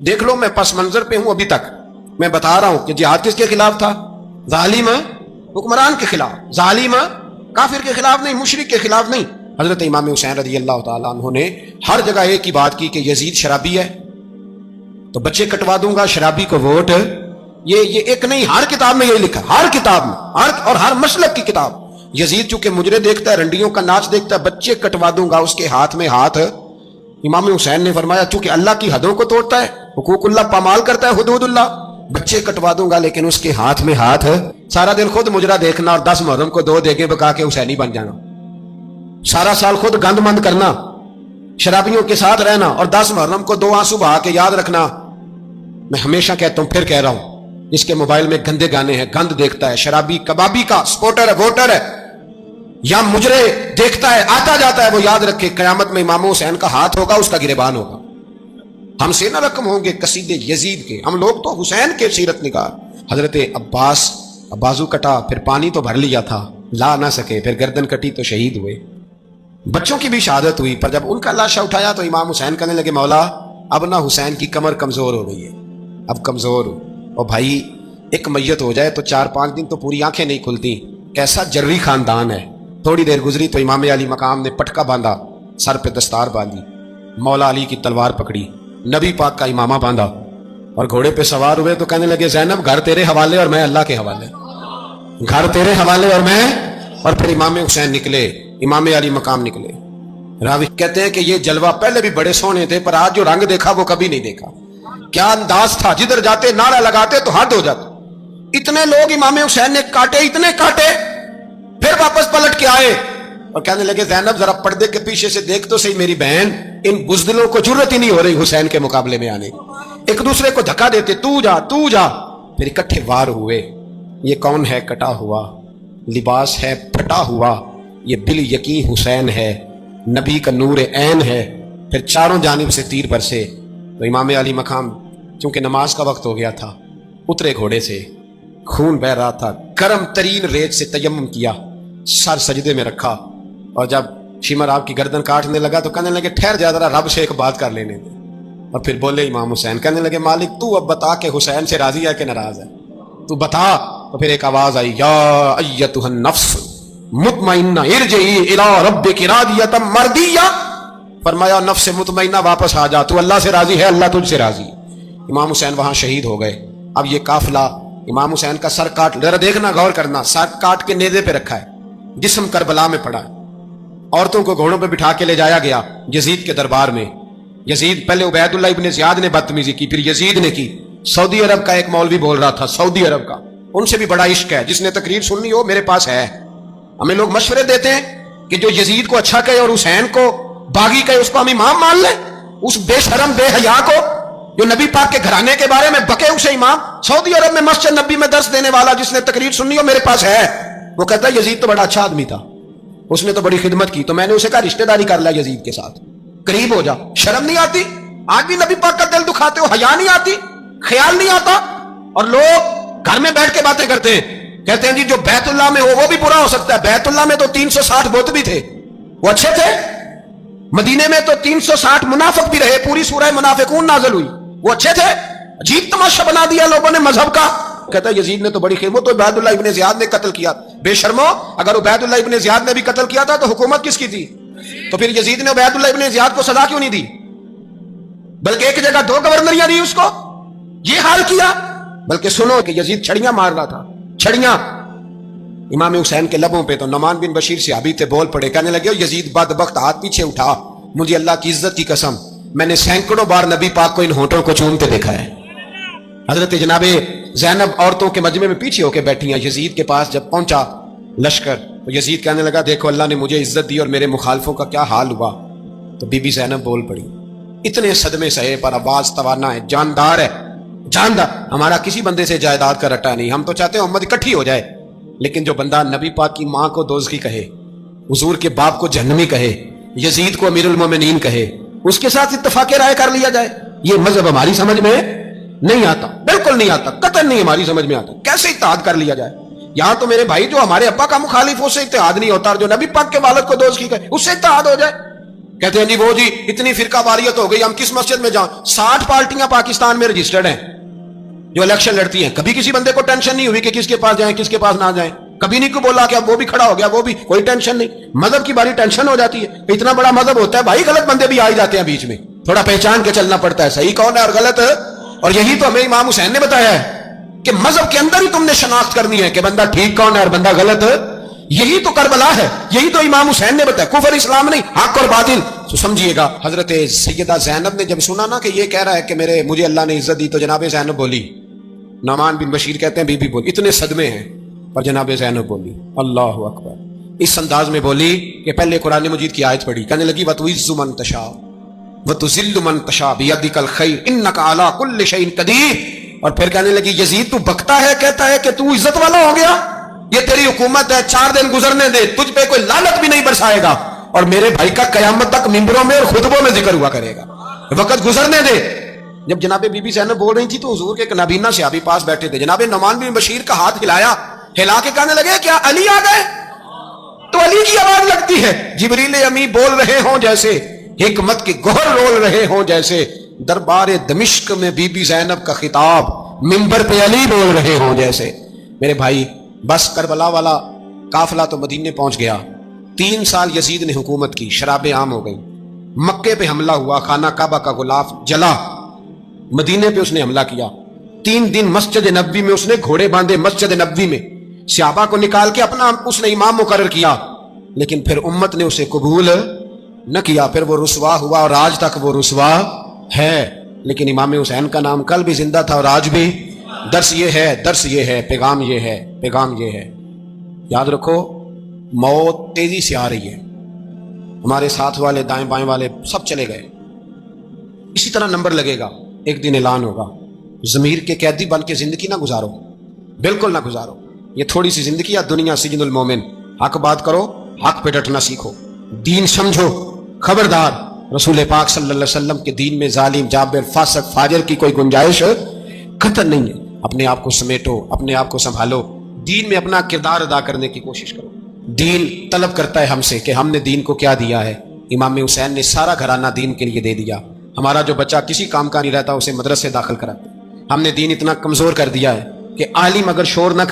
دیکھ لو میں پس منظر پہ ہوں ابھی تک، میں بتا رہا ہوں کہ جہاد کس کے خلاف تھا؟ ظالم حکمران کے خلاف، ظالم کافر کے خلاف نہیں، مشرک کے خلاف نہیں۔ حضرت امام حسین رضی اللہ تعالیٰ عنہ نے ہر جگہ ایک ہی بات کی کہ یزید شرابی ہے تو بچے کٹوا دوں گا، شرابی کو ووٹ۔ یہ ایک نہیں، ہر کتاب میں یہی لکھا، ہر کتاب میں، اور ہر مسلک کی کتاب۔ یزید چونکہ مجرے دیکھتا ہے، رنڈیوں کا ناچ دیکھتا ہے، بچے کٹوا دوں گا، اس کے ہاتھ میں ہاتھ۔ امام حسین نے فرمایا چونکہ اللہ کی حدوں کو توڑتا ہے، حقوق اللہ پامال کرتا ہے، حدود اللہ، بچے کٹوا دوں گا لیکن اس کے ہاتھ میں ہاتھ۔ سارا دن خود مجرا دیکھنا اور 10 محرم کو 2 دیگیں پکا کے حسینی بن جانا، سارا سال خود گند مند کرنا، شرابیوں کے ساتھ رہنا، اور 10 محرم کو 2 آنسو بہا کے یاد رکھنا۔ میں ہمیشہ کہتا ہوں، پھر کہہ رہا ہوں، جس کے موبائل میں گندے گانے ہیں، گند دیکھتا ہے، شرابی کبابی کا سپورٹر ہے، ووٹر ہے، یا مجرے دیکھتا ہے آتا جاتا ہے، وہ یاد رکھے قیامت میں امام حسین کا ہاتھ ہوگا، اس کا گریبان ہوگا۔ ہم سے نہ رقم ہوں گے قصیدے یزید کے، ہم لوگ تو حسین کے سیرت نگار۔ حضرت عباس بازو کٹا، پھر پانی تو بھر لیا تھا، لا نہ سکے، پھر گردن کٹی تو شہید ہوئے۔ بچوں کی بھی شہادت ہوئی، پر جب ان کا لاشا اٹھایا تو امام حسین کہنے لگے مولا اب نہ حسین کی کمر کمزور ہو گئی ہے، اب کمزور ہو، اور بھائی ایک میت ہو جائے تو 4-5 دن تو پوری آنکھیں نہیں کھلتی، کیسا جری خاندان ہے۔ تھوڑی دیر گزری تو امام علی مقام نے پٹکا باندھا، سر پہ دستار باندھی، مولا علی کی تلوار پکڑی، نبی پاک کا امامہ باندھا، اور گھوڑے پہ سوار ہوئے تو کہنے لگے زینب گھر تیرے حوالے اور میں اللہ کے حوالے، گھر تیرے حوالے اور میں۔ اور پھر امام حسین نکلے، امام علی مقام نکلے۔ راوی کہتے ہیں کہ یہ جلوہ پہلے بھی بڑے سونے تھے، پر آج جو رنگ دیکھا وہ کبھی نہیں دیکھا۔ کیا انداز تھا، جدھر جاتے نعرہ لگاتے تو حد ہو جاتا۔ اتنے لوگ امام حسین نے کاٹے، اتنے کاٹے، پھر واپس پلٹ کے آئے اور کہنے لگے زینب ذرا پردے کے پیچھے سے دیکھ تو صحیح میری بہن، ان بزدلوں کو جرت ہی نہیں ہو رہی حسین کے مقابلے میں آنے، ایک دوسرے کو دھکا دیتے، تو جا تو جا، پھر اکٹھے وار ہوئے۔ یہ کون ہے کٹا ہوا، لباس ہے پھٹا ہوا، یہ بال یقین حسین ہے، نبی کا نور عین ہے۔ پھر چاروں جانب سے تیر برسے تو امام علی مقام چونکہ نماز کا وقت ہو گیا تھا، اترے گھوڑے سے، خون بہ رہا تھا، گرم ترین ریت سے تیمم کیا، سر سجدے میں رکھا، اور جب شمر آپ کی گردن کاٹنے لگا تو کہنے لگے ٹھہر جا ذرا رب سے ایک بات کر لینے دے۔ اور پھر بولے امام حسین، کہنے لگے مالک تو اب بتا کہ حسین سے راضی ہے کہ ناراض ہے، تو بتا۔ تو پھر ایک آواز آئی، یا ایتھا النفس مطمئنہ ارجعی الی ربک راضیۃ مرضیہ، فرمایا نفس مطمئنہ واپس آ جا، تو اللہ سے راضی ہے، اللہ تجھ سے راضی۔ امام حسین وہاں شہید ہو گئے۔ اب یہ قافلہ امام حسین کا سر کاٹ، ذرا دیکھنا غور کرنا، سر کاٹ کے نیزے پہ رکھا ہے، جسم کربلا میں پڑا ہے، عورتوں کو گھوڑوں پہ بٹھا کے لے جایا گیا یزید کے دربار میں۔ یزید پہلے عبید اللہ ابن زیاد نے بدتمیزی کی، پھر یزید نے کی۔ سعودی عرب کا ایک مولوی بول رہا تھا، سعودی عرب کا، ان سے بھی بڑا عشق ہے، جس نے تقریر سننی ہو میرے پاس ہے۔ ہمیں لوگ مشورے دیتے ہیں کہ جو یزید کو اچھا کہے اور حسین کو باغی کہے اس کو ہم امام مان لیں، اس بے شرم بے حیا کو جو نبی پاک کے گھرانے کے بارے میں بکے اسے امام۔ سعودی عرب میں مسجد نبی میں درس دینے والا جس نے تقریر سننی ہو میرے پاس ہے، وہ کہتا ہے یزید تو بڑا اچھا آدمی تھا، اس نے تو بڑی خدمت کی، تو میں نے اسے کہا رشتہ داری کر لیا یزید کے ساتھ، قریب ہو جا۔ شرم نہیں آتی؟ آج بھی نبی پاک کا دل دکھاتے ہو، حیا نہیں آتی، خیال نہیں آتا؟ اور لوگ گھر میں بیٹھ کے باتیں کرتے ہیں، کہتے ہیں جی جو بیت اللہ میں ہو وہ بھی برا ہو سکتا ہے۔ بیت اللہ میں تو 360 بت بھی تھے، وہ اچھے تھے۔ مدینے میں تو 360 منافق بھی رہے، پوری سورہ منافقون نازل ہوئی، وہ اچھے تھے۔ عجیب تماشا بنا دیا لوگوں نے مذہب کا۔ کہتا ہے یزید نے تو بڑی خدمت، تو عبید اللہ ابن زیاد نے قتل کیا۔ بے شرمو، اگر عبید اللہ ابن زیاد نے بھی قتل کیا تھا تو حکومت کس کی تھی؟ تو پھر یزید نے عبید اللہ ابن زیاد کو سزا کیوں نہیں دی، بلکہ ایک جگہ 2 گورنریاں دی اس کو؟ یہ حال کیا۔ بلکہ سنو کہ یزید چھڑیاں مار رہا تھا، چھڑیاں۔ امام حسین کے لبوں پہ تو نعمان بن بشیر صحابی تھے، بول پڑے، کہنے لگے یزید بدبخت ہاتھ پیچھے اٹھا، مجھے اللہ کی عزت کی قسم میں نے سینکڑوں بار نبی پاک کو ان ہونٹوں کو چومتے دیکھا ہے۔ حضرت جناب زینب عورتوں کے مجمع میں پیچھے ہو کے بیٹھی ہیں، یزید کے پاس جب پہنچا لشکر تو یزید کہنے لگا دیکھو اللہ نے مجھے عزت دی اور میرے مخالفوں کا کیا حال ہوا۔ تو بی بی زینب بول پڑی، اتنے صدمے سہے پر آواز توانا ہے، جاندار ہے، جاندار۔ ہمارا کسی بندے سے جائیداد کا رٹا نہیں، ہم تو چاہتے ہیں امت اکٹھی ہو جائے، لیکن جو بندہ نبی پاک کی ماں کو دوزخی کہے، حضور کے باپ کو جہنمی کہے، یزید کو امیر المومنین کہے، اس کے ساتھ اتفاق رائے کر لیا جائے، یہ مذہب ہماری سمجھ میں نہیں آتا، بالکل نہیں آتا، قطعاً نہیں ہماری سمجھ میں آتا۔ کیسے اتحاد کر لیا جائے؟ یہاں تو میرے بھائی جو ہمارے ابا کا مخالف اس سے اتحاد نہیں ہوتا، اور جو نبی پاک کے والد کو دوزخی کہے اس سے اتحاد ہو جائے۔ کہتے ہیں جی وہ جی اتنی فرقہ واریت ہو گئی، ہم کس مسجد میں جائیں؟ 60 پارٹیاں پاکستان میں رجسٹرڈ ہیں جو الیکشن لڑتی ہیں. کبھی کسی بندے کو ٹینشن نہیں ہوئی کہ کس کے پاس جائیں کس کے پاس نہ جائیں. کبھی نہیں کو بولا کہ اب وہ بھی کھڑا ہو گیا وہ بھی، کوئی ٹینشن نہیں. مذہب کی باری ٹینشن ہو جاتی ہے. اتنا بڑا مذہب ہوتا ہے بھائی، غلط بندے بھی آ ہی جاتے ہیں بیچ میں، تھوڑا پہچان کے چلنا پڑتا ہے صحیح کون ہے اور غلط. اور یہی تو ہمیں امام حسین نے بتایا ہے کہ مذہب کے اندر ہی تم نے شناخت کرنی ہے کہ بندہ ٹھیک کون ہے اور بندہ غلط. یہی تو کربلا ہے، یہی تو امام حسین نے بتایا. کفر اسلام نہیں، حق اور باطل. تو سمجھیے گا حضرت سیدہ زینب نے جب سنا نا کہ یہ کہہ رہا ہے کہ مجھے اللہ نے عزت دی، تو جناب زینب بولی. نعمان بن بشیر کہتے ہیں بی بی بولی، اتنے صدمے ہیں پر جناب زینب بولی اللہ اکبر. اس انداز میں بولی کہ پہلے قرآن مجید کی آیت پڑھی، کہنے لگی وَتُعِزُّ مَن تَشَاءُ وَتُذِلُّ مَن تَشَاءُ بِيَدِكَ الْخَيْرُ إِنَّكَ عَلَىٰ كُلِّ شَيْءٍ قَدِيرٌ. اور پھر کہنے لگی یزید تو بکتا ہے، کہتا ہے کہ تو عزت والا ہو گیا، یہ تیری حکومت ہے، 4 دن گزرنے دے، تجھ پہ کوئی لعنت بھی نہیں برسائے گا، اور میرے بھائی کا قیامت تک ممبروں میں اور خطبوں میں ذکر ہوا کرے گا، وقت گزرنے دے. جب جناب بی بی زینب بول رہی تھی تو حضور کے ایک نابینا صحابی پاس بیٹھے تھے. جناب نعمان بن بشیر کا ہاتھ ہلایا، ہلا کے کہنے لگے کیا علی آ گئے؟ تو علی کی آواز لگتی ہے. جبریل امی بول رہے ہوں جیسے، حکمت کے گوہر رول رہے ہوں جیسے، دربار دمشق میں بی بی زینب کا خطاب، منبر پہ علی بول رہے ہوں جیسے. میرے بھائی بس کربلا والا قافلہ تو مدینے پہنچ گیا. 3 سال یزید نے حکومت کی، شرابیں عام ہو گئی، مکے پہ حملہ ہوا، خانہ کعبہ کا غلاف جلا، مدینے پہ اس نے حملہ کیا. 3 دن مسجد نبوی میں اس نے گھوڑے باندھے، مسجد نبوی میں صحابہ کو نکال کے اپنا اس نے امام مقرر کیا. لیکن پھر امت نے اسے قبول نہ کیا، پھر وہ رسوا ہوا اور آج تک وہ رسوا ہے. لیکن امام حسین کا نام کل بھی زندہ تھا اور آج بھی. درس یہ ہے، پیغام یہ ہے. یاد رکھو موت تیزی سے آ رہی ہے. ہمارے ساتھ والے دائیں بائیں والے سب چلے گئے. اسی طرح نمبر لگے گا، ایک دن اعلان ہوگا. ضمیر کے قیدی بن کے زندگی نہ گزارو، بالکل نہ گزارو. یہ تھوڑی سی زندگی ہے دنیا سجن المومن. حق بات کرو، حق پہ ڈٹنا سیکھو، دین سمجھو. خبردار رسول پاک صلی اللہ علیہ وسلم کے دین میں ظالم، جابر، فاسق، فاجر کی کوئی گنجائش قطع نہیں ہے. اپنے آپ کو سمیٹو، اپنے آپ کو سنبھالو، دین میں اپنا کردار ادا کرنے کی کوشش کرو. دین طلب کرتا ہے ہم سے کہ ہم نے دین کو کیا دیا ہے. امام حسین نے سارا گھرانہ دین کے لیے دے دیا. ہمارا جو بچہ کسی کام کا نہیں رہتا اسے مدرسے داخل کراتے. ہم نے دین اتنا کمزور کر دیا ہے کہ عالم اگر شور نہ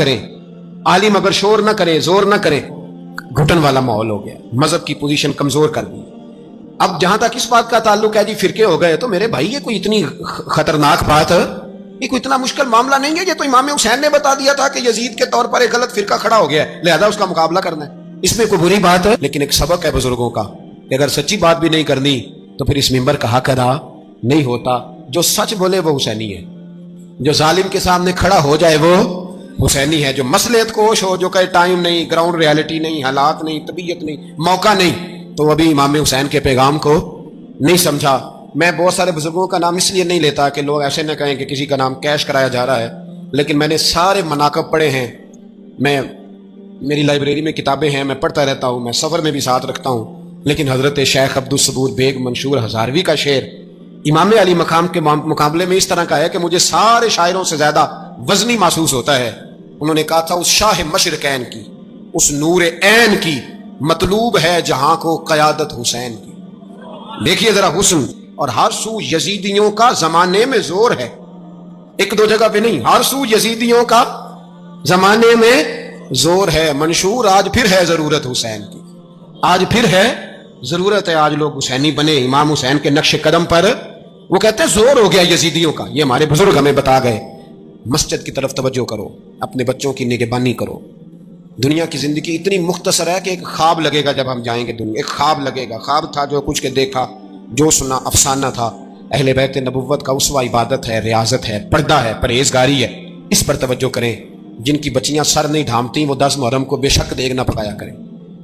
کرے، زور نہ کرے، گھٹن والا ماحول ہو گیا. مذہب کی پوزیشن کمزور کر دی. اب جہاں تک اس بات کا تعلق ہے جی فرقے ہو گئے، تو میرے بھائی یہ کوئی اتنی خطرناک بات ہے، یہ کوئی اتنا مشکل معاملہ نہیں ہے. یہ تو امام حسین نے بتا دیا تھا کہ یزید کے طور پر ایک غلط فرقہ کھڑا ہو گیا ہے، لہذا اس کا مقابلہ کرنا ہے. اس میں کوئی بری بات ہے، لیکن ایک سبق ہے بزرگوں کا کہ اگر سچی بات بھی نہیں کرنی تو پھر اس منبر کا حق ادا نہیں ہوتا. جو سچ بولے وہ حسینی ہے، جو ظالم کے سامنے کھڑا ہو جائے وہ حسینی ہے. جو مصلحت کوش ہو، جو کہے ٹائم نہیں، گراؤنڈ ریالٹی نہیں، حالات نہیں، طبیعت نہیں، موقع نہیں، تو وہ ابھی امام حسین کے پیغام کو نہیں سمجھا. میں بہت سارے بزرگوں کا نام اس لیے نہیں لیتا کہ لوگ ایسے نہ کہیں کہ کسی کا نام کیش کرایا جا رہا ہے، لیکن میں نے سارے مناقب پڑھے ہیں. میری لائبریری میں کتابیں ہیں، میں پڑھتا رہتا ہوں، میں سفر میں بھی ساتھ رکھتا ہوں. لیکن حضرت شیخ عبدالصبور بیگ منشور ہزاروی کا شعر امام علی مقام کے مقابلے میں اس طرح کا ہے کہ مجھے سارے شاعروں سے زیادہ وزنی محسوس ہوتا ہے. انہوں نے کہا تھا اس شاہ مشرقین کی، اس نور عین کی مطلوب ہے جہاں کو قیادت حسین کی. دیکھیے ذرا حسن. اور ہر سو یزیدیوں کا زمانے میں زور ہے، ایک دو جگہ پہ نہیں، ہر سو یزیدیوں کا زمانے میں زور ہے. منشور آج پھر ہے ضرورت حسین کی، آج پھر ہے ضرورت ہے. آج لوگ حسینی بنے، امام حسین کے نقش قدم پر. وہ کہتے ہیں زور ہو گیا یزیدیوں کا. یہ ہمارے بزرگ ہمیں بتا گئے. مسجد کی طرف توجہ کرو، اپنے بچوں کی نگہبانی کرو. دنیا کی زندگی اتنی مختصر ہے کہ ایک خواب لگے گا جب ہم جائیں گے دنیا. ایک خواب لگے گا، خواب تھا جو کچھ کے دیکھا، جو سنا افسانہ تھا. اہل بیت نبوت کا اسوہ عبادت ہے، ریاضت ہے، پردہ ہے، پرہیزگاری ہے. اس پر توجہ کریں. جن کی بچیاں سر نہیں ڈھانپتی وہ 10 محرم کو بے شک دیگ نہ پکایا کریں.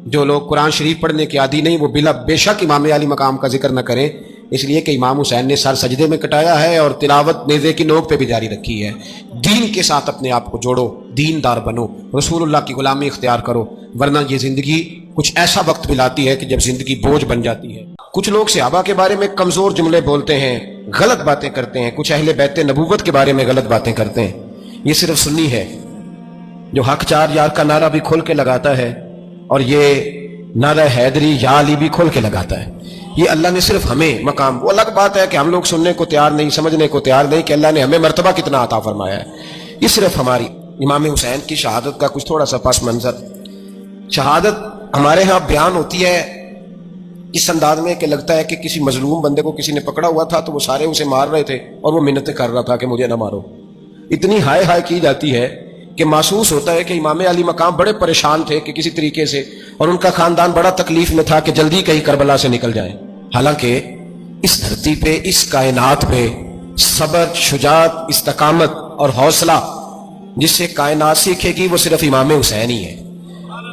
جو لوگ قرآن شریف پڑھنے کے عادی نہیں وہ بے شک امام علی مقام کا ذکر نہ کریں، اس لیے کہ امام حسین نے سر سجدے میں کٹایا ہے اور تلاوت نیزے کی نوک پہ بھی جاری رکھی ہے. دین کے ساتھ اپنے آپ کو جوڑو، دیندار بنو، رسول اللہ کی غلامی اختیار کرو، ورنہ یہ زندگی کچھ ایسا وقت بھی لاتی ہے کہ جب زندگی بوجھ بن جاتی ہے. کچھ لوگ صحابہ کے بارے میں کمزور جملے بولتے ہیں، غلط باتیں کرتے ہیں. کچھ اہل بیت نبوت کے بارے میں غلط باتیں کرتے ہیں. یہ صرف سنی ہے جو حق 4 یار کا نعرہ بھی کھول کے لگاتا ہے اور یہ نعرہ حیدری یا علی بھی کھول کے لگاتا ہے. یہ اللہ نے صرف ہمیں مقام، وہ الگ بات ہے کہ ہم لوگ سننے کو تیار نہیں، سمجھنے کو تیار نہیں کہ اللہ نے ہمیں مرتبہ کتنا عطا فرمایا ہے، یہ صرف ہماری امام حسین کی شہادت کا کچھ تھوڑا سا پس منظر۔ شہادت ہمارے ہاں بیان ہوتی ہے اس انداز میں کہ لگتا ہے کہ کسی مظلوم بندے کو کسی نے پکڑا ہوا تھا تو وہ سارے اسے مار رہے تھے اور وہ منتیں کر رہا تھا کہ مجھے نہ مارو، اتنی ہائے ہائے کی جاتی ہے کہ محسوس ہوتا ہے کہ امام علی مقام بڑے پریشان تھے کہ کسی طریقے سے، اور ان کا خاندان بڑا تکلیف میں تھا کہ جلدی کہیں کربلا سے نکل جائیں۔ حالانکہ اس دھرتی پہ، اس کائنات پہ صبر، شجاعت، استقامت اور حوصلہ جس سے کائنات سیکھے گی وہ صرف امام حسین ہی ہے۔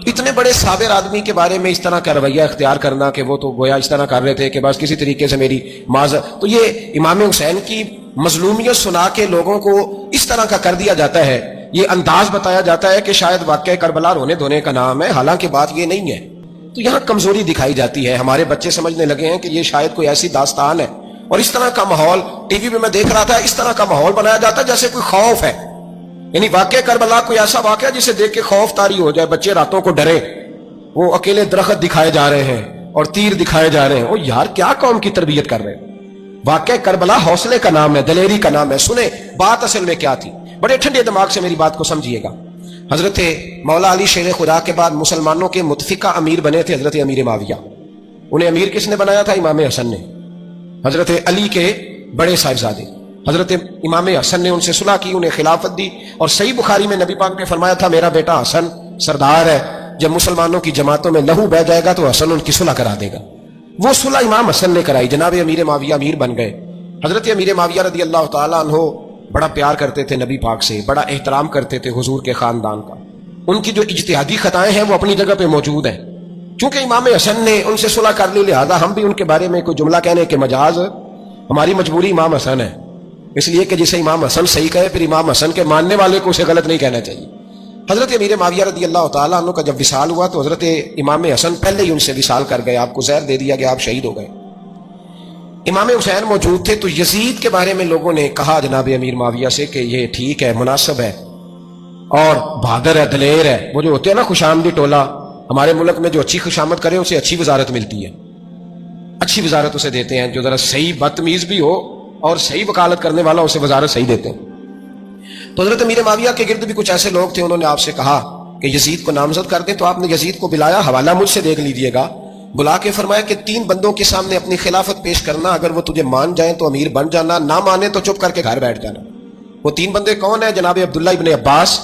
اتنے بڑے صابر آدمی کے بارے میں اس طرح کا رویہ اختیار کرنا کہ وہ تو گویا اس طرح کر رہے تھے کہ بس کسی طریقے سے میری معذرت، تو یہ امام حسین کی مظلومیت سنا کے لوگوں کو اس طرح کا کر دیا جاتا ہے، یہ انداز بتایا جاتا ہے کہ شاید واقعہ کربلا رونے دھونے کا نام ہے، حالانکہ بات یہ نہیں ہے۔ تو یہاں کمزوری دکھائی جاتی ہے، ہمارے بچے سمجھنے لگے ہیں کہ یہ شاید کوئی ایسی داستان ہے، اور اس طرح کا ماحول ٹی وی پہ میں دیکھ رہا تھا، اس طرح کا ماحول بنایا جاتا ہے جیسے کوئی خوف ہے، یعنی واقعہ کربلا کوئی ایسا واقعہ جسے دیکھ کے خوف طاری ہو جائے، بچے راتوں کو ڈرے، وہ اکیلے درخت دکھائے جا رہے ہیں اور تیر دکھائے جا رہے ہیں۔ او یار، کیا قوم کی تربیت کر رہے ہیں؟ واقعہ کربلا حوصلے کا نام ہے، دلیری کا نام ہے۔ سنیں بات اصل میں کیا تھی، بڑے ٹھنڈے دماغ سے میری بات کو سمجھیے گا۔ حضرت مولا علی شیر خدا کے بعد مسلمانوں کے متفقہ امیر بنے تھے حضرت امیر معاویہ۔ انہیں امیر کس نے بنایا تھا؟ امام حسن نے، حضرت علی کے بڑے صاحبزادے۔ حضرت امام حسن نے ان سے صلح کی، انہیں خلافت دی، اور صحیح بخاری میں نبی پاک نے فرمایا تھا میرا بیٹا حسن سردار ہے، جب مسلمانوں کی جماعتوں میں لہو بہہ جائے گا تو حسن ان کی صلح کرا دے گا۔ وہ صلح امام حسن نے کرائی، جناب امیر معاویہ امیر بن گئے۔ حضرت امیر معاویہ رضی اللہ تعالیٰ عنہ بڑا پیار کرتے تھے نبی پاک سے، بڑا احترام کرتے تھے حضور کے خاندان کا۔ ان کی جو اجتہادی خطائیں ہیں وہ اپنی جگہ پہ موجود ہیں، چونکہ امام حسن نے ان سے صلح کر لی، لہذا ہم بھی ان کے بارے میں کوئی جملہ کہنے کے مجاز، ہماری مجبوری امام حسن ہے، اس لیے کہ جسے امام حسن صحیح کہے پھر امام حسن کے ماننے والے کو اسے غلط نہیں کہنا چاہیے۔ حضرت امیر معاویہ رضی اللہ تعالیٰ عنہ کا جب وصال ہوا تو حضرت امام حسن پہلے ہی ان سے وصال کر گئے، آپ کو زہر دے دیا گیا، آپ شہید ہو گئے۔ امام حسین موجود تھے، تو یزید کے بارے میں لوگوں نے کہا جناب امیر معاویہ سے کہ یہ ٹھیک ہے، مناسب ہے اور بہادر ہے، دلیر ہے۔ وہ جو ہوتے ہیں نا خوش آمدی ٹولہ، ہمارے ملک میں جو اچھی خوشامد کرے اسے اچھی وزارت ملتی ہے، اچھی وزارت اسے دیتے ہیں، جو ذرا صحیح بدتمیز بھی ہو اور صحیح وکالت کرنے والا اسے وزارت صحیح دیتے ہیں۔ تو حضرت امیر معاویہ کے گرد بھی کچھ ایسے لوگ تھے، انہوں نے آپ سے کہا کہ یزید کو نامزد کر دیں، تو آپ نے یزید کو بلایا، حوالہ مجھ سے دیکھ لیجئے گا، بلا کے فرمایا کہ 3 بندوں کے سامنے اپنی خلافت پیش کرنا، اگر وہ تجھے مان جائیں تو امیر بن جانا، نہ مانے تو چپ کر کے گھر بیٹھ جانا۔ وہ 3 بندے کون ہیں؟ جناب عبداللہ ابن عباس،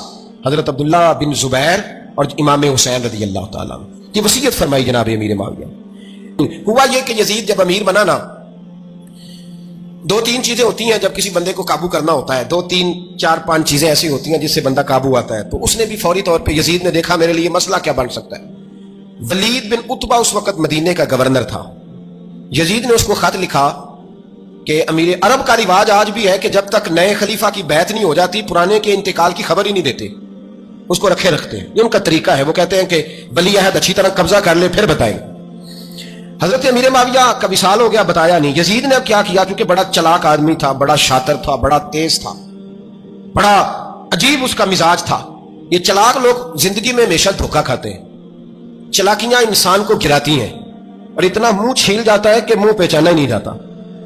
حضرت عبداللہ بن زبیر اور امام حسین رضی اللہ تعالیٰ عنہ کی وصیت فرمائی جناب امیر معاویہ۔ ہوا یہ کہ یزید جب امیر بنا نا، 2-3 چیزیں ہوتی ہیں جب کسی بندے کو قابو کرنا ہوتا ہے، 2-3-4-5 چیزیں ایسی ہوتی ہیں جس سے بندہ قابو آتا ہے۔ تو اس نے بھی فوری طور پہ، یزید نے دیکھا میرے لیے مسئلہ کیا بن سکتا ہے۔ ولید بن عتبہ اس وقت مدینے کا گورنر تھا، یزید نے اس کو خط لکھا کہ امیر عرب کا رواج آج بھی ہے کہ جب تک نئے خلیفہ کی بیعت نہیں ہو جاتی پرانے کے انتقال کی خبر ہی نہیں دیتے، اس کو رکھے رکھتے ہیں، یہ ان کا طریقہ ہے۔ وہ کہتے ہیں کہ ولی عہد اچھی طرح قبضہ کر لے پھر بتائیں۔ حضرت امیر معاویہ کا وصال ہو گیا، بتایا نہیں۔ یزید نے اب کیا کیا، کیونکہ بڑا چلاک آدمی تھا، بڑا شاطر تھا، بڑا تیز تھا، بڑا عجیب اس کا مزاج تھا۔ یہ چلاک لوگ زندگی میں ہمیشہ دھوکہ کھاتے ہیں، چلاکیاں انسان کو گراتی ہیں، اور اتنا منہ چھیل جاتا ہے کہ منہ پہچانا ہی نہیں جاتا۔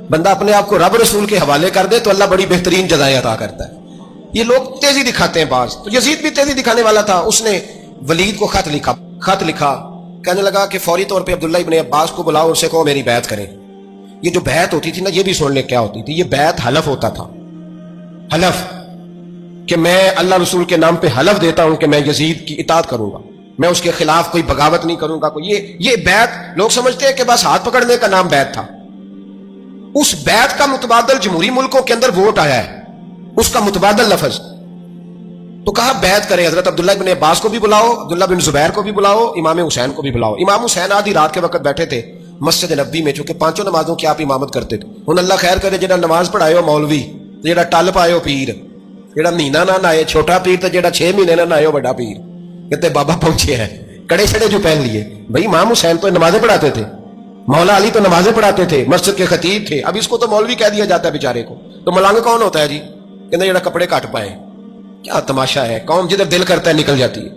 بندہ اپنے آپ کو رب رسول کے حوالے کر دے تو اللہ بڑی بہترین جزائیں عطا کرتا ہے۔ یہ لوگ تیزی دکھاتے ہیں بعض، تو یزید بھی تیزی دکھانے والا تھا۔ اس نے ولید کو خط لکھا، کہنے لگا کہ فوری طور پہ عبداللہ ابن عباس کو بلاؤ، اسے کہو میری بیعت کریں۔ یہ جو بیعت ہوتی تھی نا، یہ بھی سن لے کیا ہوتی تھی، یہ بیعت حلف ہوتا تھا، حلف کہ میں اللہ رسول کے نام پہ حلف دیتا ہوں کہ میں یزید کی اطاعت کروں گا، میں اس کے خلاف کوئی بغاوت نہیں کروں گا۔ یہ بیعت لوگ سمجھتے ہیں کہ بس ہاتھ پکڑنے کا نام بیعت تھا، اس بیعت کا متبادل جمہوری ملکوں کے اندر ووٹ آیا ہے، اس کا متبادل لفظ۔ تو کہا بیعت کرے، حضرت عبداللہ بن عباس کو بھی بلاؤ، عبداللہ بن زبیر کو بھی بلاؤ، امام حسین کو بھی بلاؤ۔ امام حسین آدھی رات کے وقت بیٹھے تھے مسجد نبی میں، چونکہ 5 نمازوں کی آپ امامت کرتے تھے۔ ہن اللہ خیر کرے، جڑا نماز پڑھائے ہو مولوی، جڑا ٹل پائے ہو پیر، جڑا مہینہ نہ نائے چھوٹا پیر، تے جڑا 6 مہینے نہ نائے ہو بڑا پیر، کہتے بابا پہنچے ہیں، کڑے چھڑے جو پہن لیے۔ بھائی امام حسین تو نمازیں پڑھاتے تھے، مولا علی تو نمازیں پڑھاتے تھے، مسجد کے خطیب تھے، اب اس کو تو مولوی کہہ دیا جاتا ہے بیچارے کو۔ تو ملنگ کون ہوتا ہے جی؟ کہتے جڑا کپڑے کاٹ پائے۔ کیا تماشا ہے، قوم جدھر دل کرتا ہے نکل جاتی ہے۔